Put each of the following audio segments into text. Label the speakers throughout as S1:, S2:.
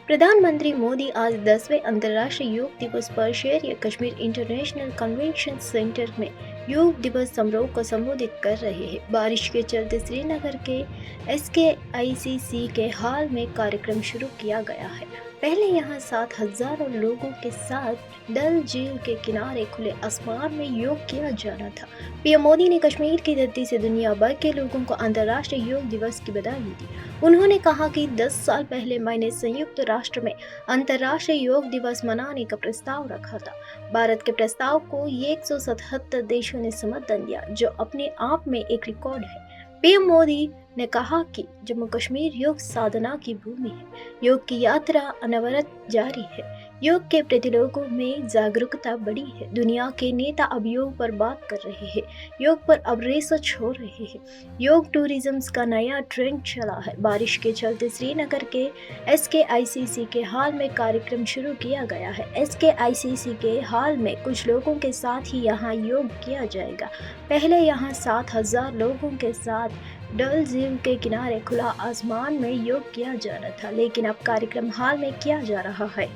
S1: प्रधानमंत्री मोदी आज 10वें अंतर्राष्ट्रीय योग दिवस पर शेर कश्मीर इंटरनेशनल कन्वेंशन सेंटर में योग दिवस समारोह को संबोधित कर रहे हैं। बारिश के चलते श्रीनगर के SKICC के हाल में कार्यक्रम शुरू किया गया है। पहले यहां 7,000 लोगों के साथ डल झील के किनारे खुले आसमान में योग किया जाना था। पीएम मोदी ने कश्मीर की धरती से दुनिया भर के लोगों को अंतर्राष्ट्रीय योग दिवस की बधाई दी। उन्होंने कहा कि 10 साल पहले मैंने संयुक्त राष्ट्र में अंतर्राष्ट्रीय योग दिवस मनाने का प्रस्ताव रखा था। भारत के प्रस्ताव को 177 देशों ने समर्थन दिया, जो अपने आप में एक रिकॉर्ड है। पीएम मोदी ने कहा कि जम्मू कश्मीर योग साधना की भूमि है। योग की यात्रा अनवरत जारी है। योग के प्रति लोगों में जागरूकता बढ़ी है। दुनिया के नेता अब योग पर बात कर रहे हैं, योग पर अब रिसर्च हो रहे हैं। योग टूरिज्म का नया ट्रेंड चला है। बारिश के चलते श्रीनगर के SKICC के हाल में कार्यक्रम शुरू किया गया है। SKICC के हाल में कुछ लोगों के साथ ही यहाँ योग किया जाएगा। पहले यहाँ 7,000 लोगों के साथ डल झील के किनारे खुला आसमान में योग किया जाना था, लेकिन अब कार्यक्रम हाल में किया जा रहा है।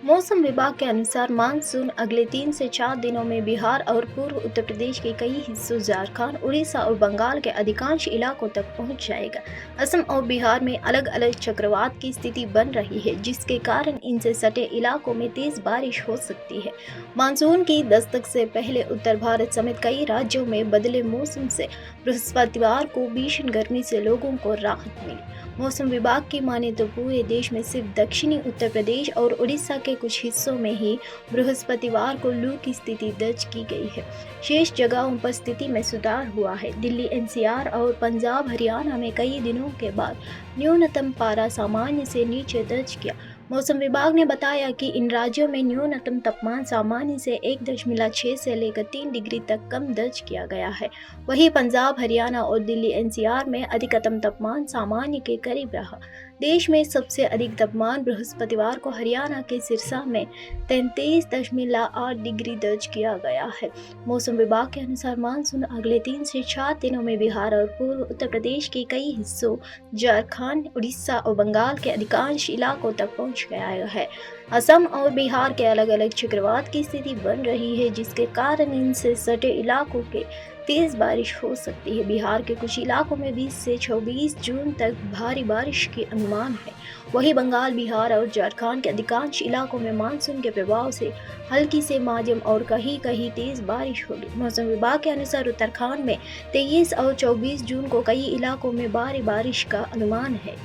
S1: मौसम विभाग के अनुसार मानसून अगले 3 से 4 दिनों में बिहार और पूर्व उत्तर प्रदेश के कई हिस्सों, झारखंड, उड़ीसा और बंगाल के अधिकांश इलाकों तक पहुंच जाएगा। असम और बिहार में अलग अलग चक्रवात की स्थिति बन रही है, जिसके कारण इनसे सटे इलाकों में तेज बारिश हो सकती है। मानसून की दस्तक से पहले उत्तर भारत समेत कई राज्यों में बदले मौसम से बृहस्पतिवार को भीषण गर्मी से लोगों को राहत मिली। मौसम विभाग की माने तो पूरे देश में सिर्फ दक्षिणी उत्तर प्रदेश और उड़ीसा के कुछ हिस्सों में ही बृहस्पतिवार को लू की स्थिति दर्ज की गई है। शेष जगहों पर स्थिति में सुधार हुआ है। दिल्ली, NCR और पंजाब, हरियाणा में कई दिनों के बाद न्यूनतम पारा सामान्य से नीचे दर्ज किया। मौसम विभाग ने बताया कि इन राज्यों में न्यूनतम तापमान सामान्य से 1.6 से लेकर 3 डिग्री तक कम दर्ज किया गया है। वहीं पंजाब, हरियाणा और दिल्ली, NCR में अधिकतम तापमान सामान्य के करीब रहा। देश में सबसे अधिक तापमान बृहस्पतिवार को हरियाणा के सिरसा में 33.8 डिग्री दर्ज किया गया है। मौसम विभाग के अनुसार मानसून अगले 3 से 4 दिनों में बिहार और पूर्व उत्तर प्रदेश के कई हिस्सों, झारखंड, उड़ीसा और बंगाल के अधिकांश इलाकों तक पहुंच गया है। असम और बिहार के अलग अलग चक्रवात की स्थिति बन रही है, जिसके कारण इनसे सटे इलाकों के तेज बारिश हो सकती है। बिहार के कुछ इलाकों में 20 से 24 जून तक भारी बारिश के अनुमान है। वहीं बंगाल, बिहार और झारखंड के अधिकांश इलाकों में मानसून के प्रभाव से हल्की से मध्यम और कहीं कहीं तेज बारिश होगी। मौसम विभाग के अनुसार उत्तराखंड में 23 और 24 जून को कई इलाकों में भारी बारिश का अनुमान है।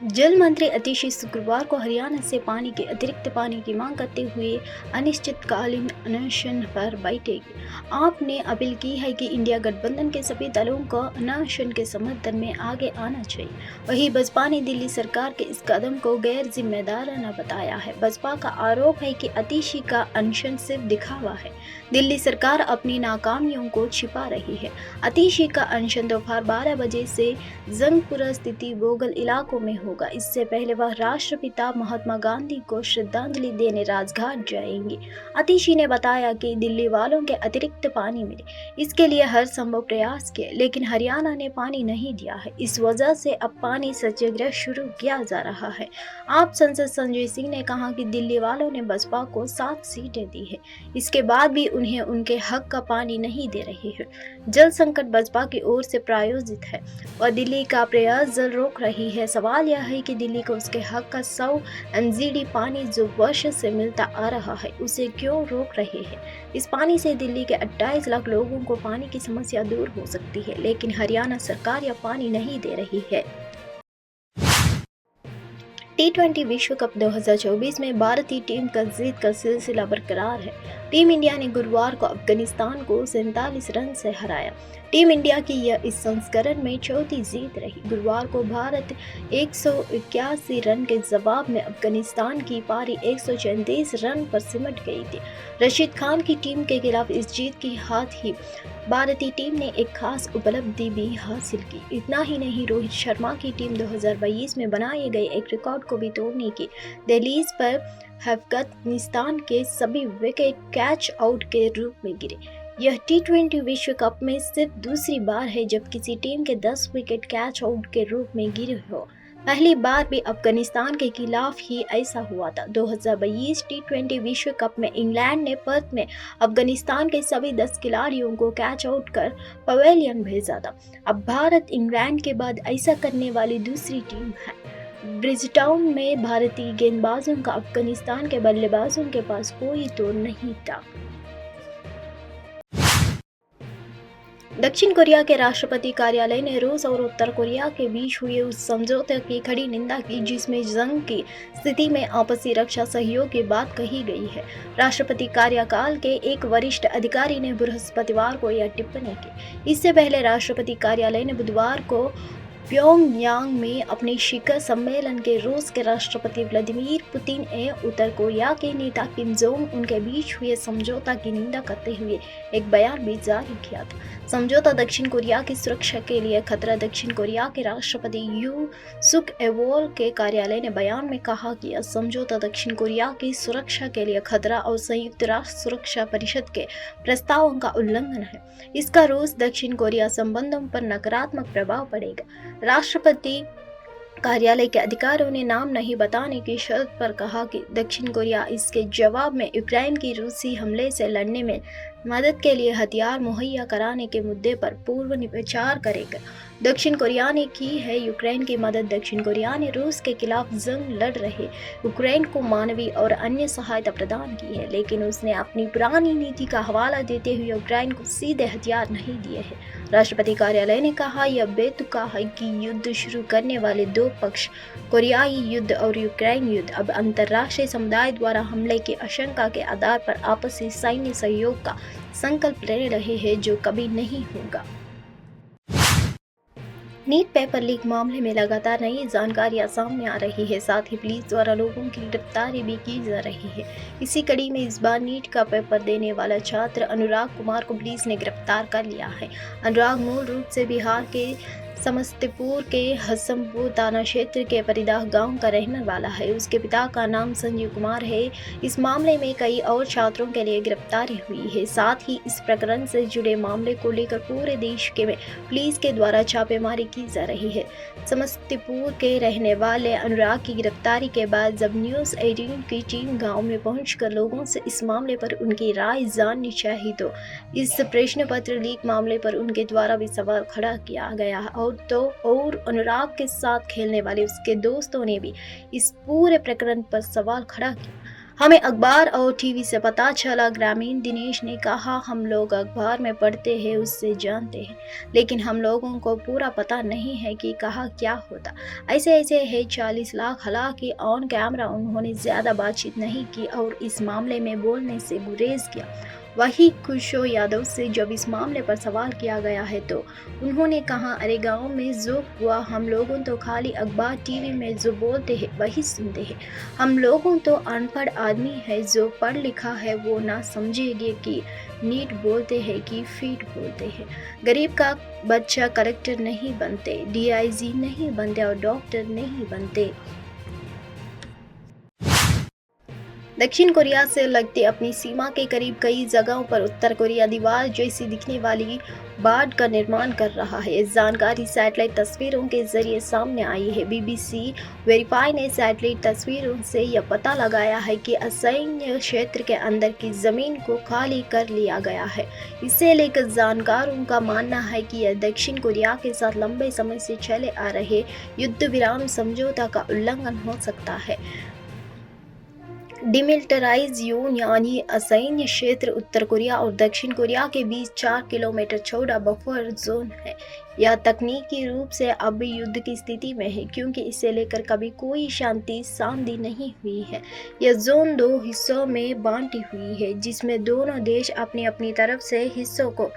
S1: जल मंत्री अतिशी शुक्रवार को हरियाणा से पानी के अतिरिक्त पानी की मांग करते हुए अनिश्चितकालीन अनशन पर बैठेगी। आपने अपील की है कि इंडिया गठबंधन के सभी दलों को अनशन के समर्थन में आगे आना चाहिए। वहीं बसपा ने दिल्ली सरकार के इस कदम को गैर जिम्मेदाराना बताया है। बसपा का आरोप है कि अतिशी का अनशन सिर्फ दिखावा है। दिल्ली सरकार अपनी नाकामियों को छिपा रही है। अतिशी का अनशन दोपहर 12 बजे से जंगपुरा स्थित बोगल इलाकों में होगा। इससे पहले वह राष्ट्रपिता महात्मा गांधी को श्रद्धांजलि देने राजघाट जाएंगे। अतिशी ने बताया कि दिल्ली वालों के अतिरिक्त पानी मिले, इसके लिए हर संभव प्रयास किए, लेकिन हरियाणा ने पानी नहीं दिया है। इस वजह से अब पानी सत्याग्रह शुरू किया जा रहा है। आप सांसद संजय सिंह ने कहा कि दिल्ली वालों ने बसपा को 7 सीटें दी है, इसके बाद भी उन्हें उनके हक का पानी नहीं दे रहे हैं। जल संकट बसपा की ओर से प्रायोजित है और दिल्ली का प्रयास जल रोक रही है। सवाल यह है कि दिल्ली को उसके हक का 100 MGD पानी जो वर्ष से मिलता आ रहा है, उसे क्यों रोक रहे हैं। इस पानी से दिल्ली के 28 लाख लोगों को पानी की समस्या दूर हो सकती है, लेकिन हरियाणा सरकार यह पानी नहीं दे रही है। T20 विश्व कप 2024 में भारतीय टीम का जीत का सिलसिला बरकरार है। टीम इंडिया ने गुरुवार को अफगानिस्तान को 47 रन से हराया। टीम इंडिया की यह इस संस्करण में चौथी जीत रही। गुरुवार को भारत 181 रन के जवाब में अफगानिस्तान की पारी 134 रन पर सिमट गई थी। रशीद खान की टीम के खिलाफ इस जीत के साथ ही भारतीय टीम ने एक खास उपलब्धि भी हासिल की। इतना ही नहीं, रोहित शर्मा की टीम 2022 में बनाए गए एक रिकॉर्ड को भी तोड़ने की दहलीज पर अफगानिस्तान के सभी विकेट कैच आउट के रूप में गिरे। यह टी20 विश्व कप में सिर्फ दूसरी बार है जब किसी टीम के 10 विकेट कैच आउट के रूप में गिरे हो। पहली बार भी अफगानिस्तान के खिलाफ ही ऐसा हुआ था। 2022 टी20 विश्व कप में इंग्लैंड ने पर्थ में अफगानिस्तान के सभी 10 खिलाड़ियों को कैच आउट कर पवेलियन भेजा था। अब भारत इंग्लैंड के बाद ऐसा करने वाली दूसरी टीम है। ब्रिजटाउन में भारतीय गेंदबाजों का अफगानिस्तान के बल्लेबाजों के पास कोई तोड़ नहीं था। दक्षिण कोरिया के राष्ट्रपति कार्यालय ने रूस और उत्तर कोरिया के बीच हुए उस समझौते की कड़ी निंदा की जिसमें जंग की स्थिति में आपसी रक्षा सहयोग की बात कही गई है। राष्ट्रपति कार्यकाल के एक वरिष्ठ अधिकारी ने बृहस्पतिवार को यह टिप्पणी की। इससे पहले राष्ट्रपति कार्यालय ने बुधवार को प्योंगयांग में अपने शिखर सम्मेलन के रूस के राष्ट्रपति व्लादिमीर पुतिन और उत्तर कोरिया के नेता किम जोंग उन के बीच हुए समझौता की निंदा करते हुए एक बयान भी जारी किया था। समझौता दक्षिण कोरिया की सुरक्षा के लिए खतरा। दक्षिण कोरिया के राष्ट्रपति यू सुक एवोल के कार्यालय ने बयान में कहा कि यह समझौता दक्षिण कोरिया की सुरक्षा के लिए खतरा और संयुक्त राष्ट्र सुरक्षा परिषद के प्रस्तावों का उल्लंघन है। इसका रूस दक्षिण कोरिया संबंधों पर नकारात्मक प्रभाव पड़ेगा। राष्ट्रपति कार्यालय के अधिकारियों ने नाम नहीं बताने की शर्त पर कहा कि दक्षिण कोरिया इसके जवाब में यूक्रेन की रूसी हमले से लड़ने में मदद के लिए हथियार मुहैया कराने के मुद्दे पर पूर्व विचार करेगा। दक्षिण कोरिया ने की है यूक्रेन की मदद। दक्षिण कोरिया ने रूस के खिलाफ जंग लड़ रहे यूक्रेन को मानवीय और अन्य सहायता प्रदान की है, लेकिन उसने अपनी पुरानी नीति का हवाला देते हुए यूक्रेन को सीधे हथियार नहीं दिए हैं। राष्ट्रपति कार्यालय ने कहा, यह बेतुका है कि युद्ध शुरू करने वाले दो पक्ष, कोरियाई युद्ध और यूक्रेन युद्ध, अब अंतर्राष्ट्रीय समुदाय द्वारा हमले की आशंका के आधार पर आपसी सैन्य सहयोग का संकल्प ले रहे हैं, जो कभी नहीं होगा। नीट पेपर लीक मामले में लगातार नई जानकारियां सामने आ रही है। साथ ही पुलिस द्वारा लोगों की गिरफ्तारी भी की जा रही है। इसी कड़ी में इस बार नीट का पेपर देने वाला छात्र अनुराग कुमार को पुलिस ने गिरफ्तार कर लिया है। अनुराग मूल रूप से बिहार के समस्तीपुर के हसमपुर थाना क्षेत्र के परिदाह गांव का रहने वाला है। उसके पिता का नाम संजीव कुमार है। इस मामले में कई और छात्रों के लिए गिरफ्तारी हुई है। साथ ही इस प्रकरण से जुड़े मामले को लेकर पूरे देश में पुलिस के द्वारा छापेमारी की जा रही है। समस्तीपुर के रहने वाले अनुराग की गिरफ्तारी के बाद जब न्यूज़ 18 की टीम गांव में पहुंचकर लोगों से इस मामले पर उनकी राय जाननी चाहिए तो इस प्रश्न पत्र लीक मामले पर उनके द्वारा भी सवाल खड़ा किया गया और अनुराग के साथ खेलने वाले उसके दोस्तों ने भी इस पूरे प्रकरण पर सवाल खड़ा किया। हमें अखबार और टीवी से पता चला, ग्रामीण दिनेश ने कहा, हम लोग अखबार में पढ़ते हैं, उससे जानते हैं, लेकिन हम लोगों को पूरा पता नहीं है कि कहाँ क्या होता। ऐसे है 40 लाख। हालांकि ऑन कैमरा उन्होंने ज़्यादा बातचीत नहीं की और इस मामले में बोलने से गुरेज किया। वही खुशो यादव से जब इस मामले पर सवाल किया गया है तो उन्होंने कहा, अरे गांव में जो हुआ, हम लोगों तो खाली अखबार टीवी में जो बोलते हैं वही सुनते हैं। हम लोगों तो अनपढ़ आदमी है, जो पढ़ लिखा है वो ना समझेंगे कि नीट बोलते हैं कि फीट बोलते हैं। गरीब का बच्चा कलेक्टर नहीं बनते, DIG नहीं बनते और डॉक्टर नहीं बनते। दक्षिण कोरिया से लगती अपनी सीमा के करीब कई जगहों पर उत्तर कोरिया दीवार जैसी दिखने वाली बाढ़ का निर्माण कर रहा है। इस जानकारी सैटेलाइट तस्वीरों के जरिए सामने आई है। BBC वेरीफाई ने सैटेलाइट तस्वीरों से यह पता लगाया है कि असैन्य क्षेत्र के अंदर की जमीन को खाली कर लिया गया है। इसे लेकर जानकारों का मानना है कि यह दक्षिण कोरिया के साथ लंबे समय से चले आ रहे युद्ध विराम समझौता का उल्लंघन हो सकता है। डिमिलिटराइज जोन यानी असैन्य क्षेत्र उत्तर कोरिया और दक्षिण कोरिया के बीच 4 किलोमीटर चौड़ा बफर जोन है। यह तकनीकी रूप से अब युद्ध की स्थिति में है क्योंकि इसे लेकर कभी कोई शांति संधि नहीं हुई है। यह जोन 2 हिस्सों में बांटी हुई है, जिसमें दोनों देश अपनी अपनी तरफ से हिस्सों को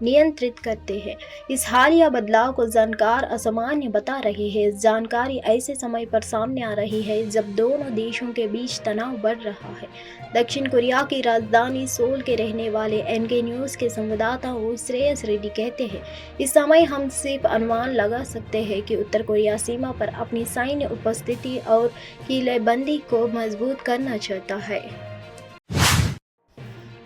S1: नियंत्रित करते हैं। इस हालिया बदलाव को जानकार असामान्य बता रहे हैं। जानकारी ऐसे समय पर सामने आ रही है जब दोनों देशों के बीच तनाव बढ़ रहा है। दक्षिण कोरिया की राजधानी सोल के रहने वाले NK न्यूज़ के संवाददाता श्रेयस रेड्डी कहते हैं, इस समय हम सिर्फ अनुमान लगा सकते हैं कि उत्तर कोरिया सीमा पर अपनी सैन्य उपस्थिति और किलेबंदी को मजबूत करना चाहता है।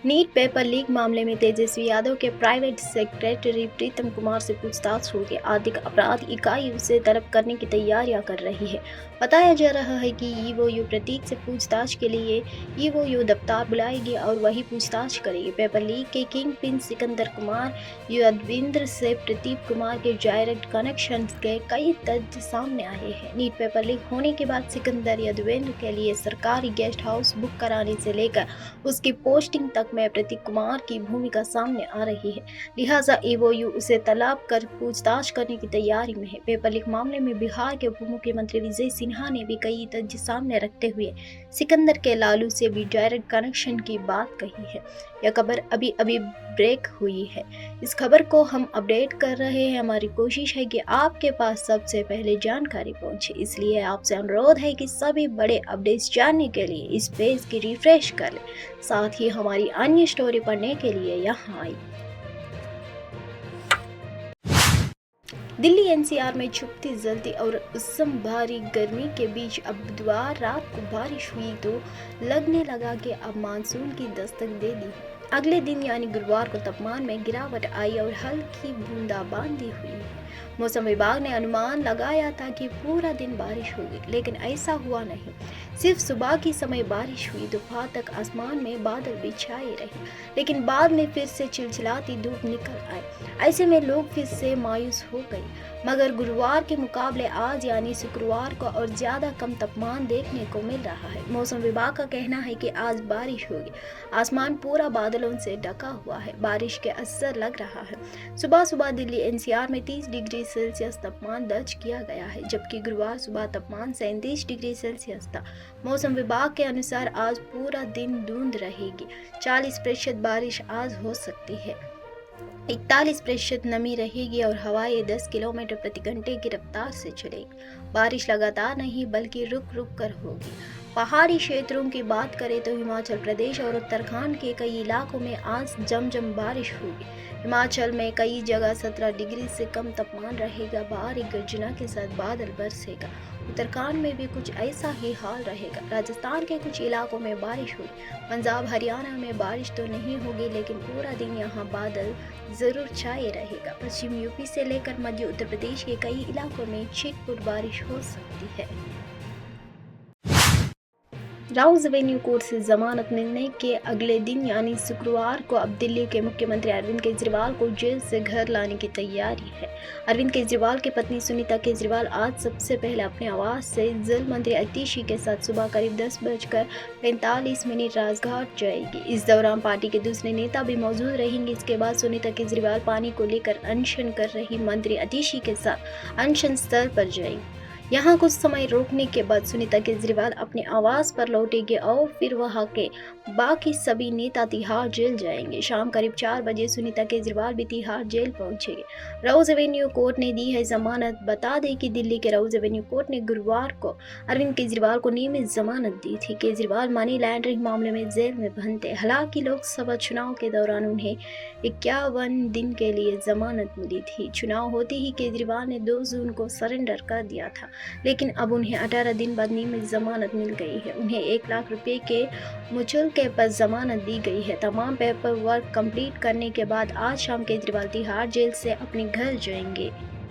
S1: नीट पेपर लीक मामले में तेजस्वी यादव के प्राइवेट सेक्रेटरी प्रीतम कुमार से पूछताछ होगी। आर्थिक अपराध इकाई उसे तलब करने की तैयारियां कर रही है। बताया जा रहा है कि ईओयू प्रतीक से पूछताछ के लिए ईओयू दफ्तर बुलाएगी और वही पूछताछ करेगी। पेपर लीक के किंग पिन सिकंदर कुमार यादविंद्र से प्रदीप कुमार के डायरेक्ट कनेक्शन के कई तथ्य सामने आए हैं। नीट पेपर लीक होने के बाद सिकंदर यादवेंद्र के लिए सरकारी गेस्ट हाउस बुक कराने से लेकर उसकी पोस्टिंग तक में प्रतीक कुमार की भूमिका सामने आ रही है। लिहाजा ईओयू उसे तलब कर पूछताछ करने की तैयारी में है। पेपर लीक मामले में बिहार के उप मुख्यमंत्री विजय सिन्हा ने भी कई तथ्य सामने रखते हुए सिकंदर के लालू से भी डायरेक्ट कनेक्शन की बात कही है। यह खबर अभी अभी ब्रेक हुई है। इस खबर को हम अपडेट कर रहे हैं। हमारी कोशिश है कि आपके पास सबसे पहले जानकारी पहुंचे, इसलिए आपसे अनुरोध है कि सभी बड़े अपडेट्स जानने के लिए इस पेज की रिफ्रेश कर लें। साथ ही हमारी अन्य स्टोरी पढ़ने के लिए यहाँ आई। दिल्ली एनसीआर में छुपती जल्दी और उसम भारी गर्मी के बीच अब बुधवार रात को बारिश हुई तो लगने लगा कि अब मानसून की दस्तक दे दी। अगले दिन यानी गुरुवार को तापमान में गिरावट आई और हल्की बूंदाबांदी हुई। मौसम विभाग ने अनुमान लगाया था कि पूरा दिन बारिश होगी, लेकिन ऐसा हुआ नहीं। सिर्फ सुबह की समय बारिश हुई। दोपहर तक आसमान में बादल भी छाए रहे, लेकिन बाद में फिर से चिलचिलाती धूप निकल आई। ऐसे में लोग फिर से मायूस हो गए। मगर गुरुवार के मुकाबले आज यानी शुक्रवार को और ज़्यादा कम तापमान देखने को मिल रहा है। मौसम विभाग का कहना है कि आज बारिश होगी। आसमान पूरा बादलों से ढका हुआ है। बारिश के असर लग रहा है। सुबह सुबह दिल्ली एनसीआर में 30 डिग्री सेल्सियस तापमान दर्ज किया गया है, जबकि गुरुवार सुबह तापमान 37 डिग्री सेल्सियस था। मौसम विभाग के अनुसार आज पूरा दिन धुंध रहेगी। 40% बारिश आज हो सकती है। 41% नमी रहेगी और हवाएं 10 किलोमीटर प्रति घंटे की रफ्तार से चलेगी। बारिश लगातार नहीं बल्कि रुक रुक कर होगी। पहाड़ी क्षेत्रों की बात करें तो हिमाचल प्रदेश और उत्तराखंड के कई इलाकों में आज जमजम बारिश होगी। हिमाचल में कई जगह 17 डिग्री से कम तापमान रहेगा। भारी गर्जना के साथ बादल बरसेगा। उत्तराखंड में भी कुछ ऐसा ही हाल रहेगा। राजस्थान के कुछ इलाकों में बारिश होगी। पंजाब हरियाणा में बारिश तो नहीं होगी, लेकिन पूरा दिन यहाँ बादल जरूर छाए रहेगा। पश्चिम यूपी से लेकर मध्य उत्तर प्रदेश के कई इलाकों में छिटपुट बारिश हो सकती है। राउज एवेन्यू कोर्ट से जमानत मिलने के अगले दिन यानी शुक्रवार को अब दिल्ली के मुख्यमंत्री अरविंद केजरीवाल को जेल से घर लाने की तैयारी है। अरविंद केजरीवाल की पत्नी सुनीता केजरीवाल आज सबसे पहले अपने आवास से जल मंत्री अतिशी के साथ सुबह करीब 10:45 राजघाट जाएगी। इस दौरान पार्टी के दूसरे नेता भी मौजूद रहेंगे। इसके बाद सुनीता केजरीवाल पानी को लेकर अनशन कर रही मंत्री अतिशी के साथ अनशन स्थल पर जाएंगी। यहाँ कुछ समय रोकने के बाद सुनीता केजरीवाल अपने आवास पर लौटेंगे और फिर वहाँ के बाकी सभी नेता तिहाड़ जेल जाएंगे। शाम करीब 4 बजे सुनीता केजरीवाल भी तिहाड़ जेल पहुंचेंगे। राउज एवेन्यू कोर्ट ने दी है जमानत। बता दें कि दिल्ली के राउज एवेन्यू कोर्ट ने गुरुवार को अरविंद केजरीवाल को नियमित जमानत दी थी। केजरीवाल मनी लॉन्ड्रिंग मामले में जेल में बंद थे। हालांकि लोकसभा चुनाव के दौरान उन्हें 51 दिन के लिए जमानत मिली थी। चुनाव होते ही केजरीवाल ने 2 जून को सरेंडर कर दिया था, लेकिन अब उन्हें 18 दिन बाद नियमित जमानत मिल गई है। उन्हें 1 लाख रुपए के मुचलके पर जमानत दी गई है। तमाम पेपर वर्क कंप्लीट करने के बाद आज शाम केजरीवाल तिहाड़ जेल से अपने घर जाएंगे।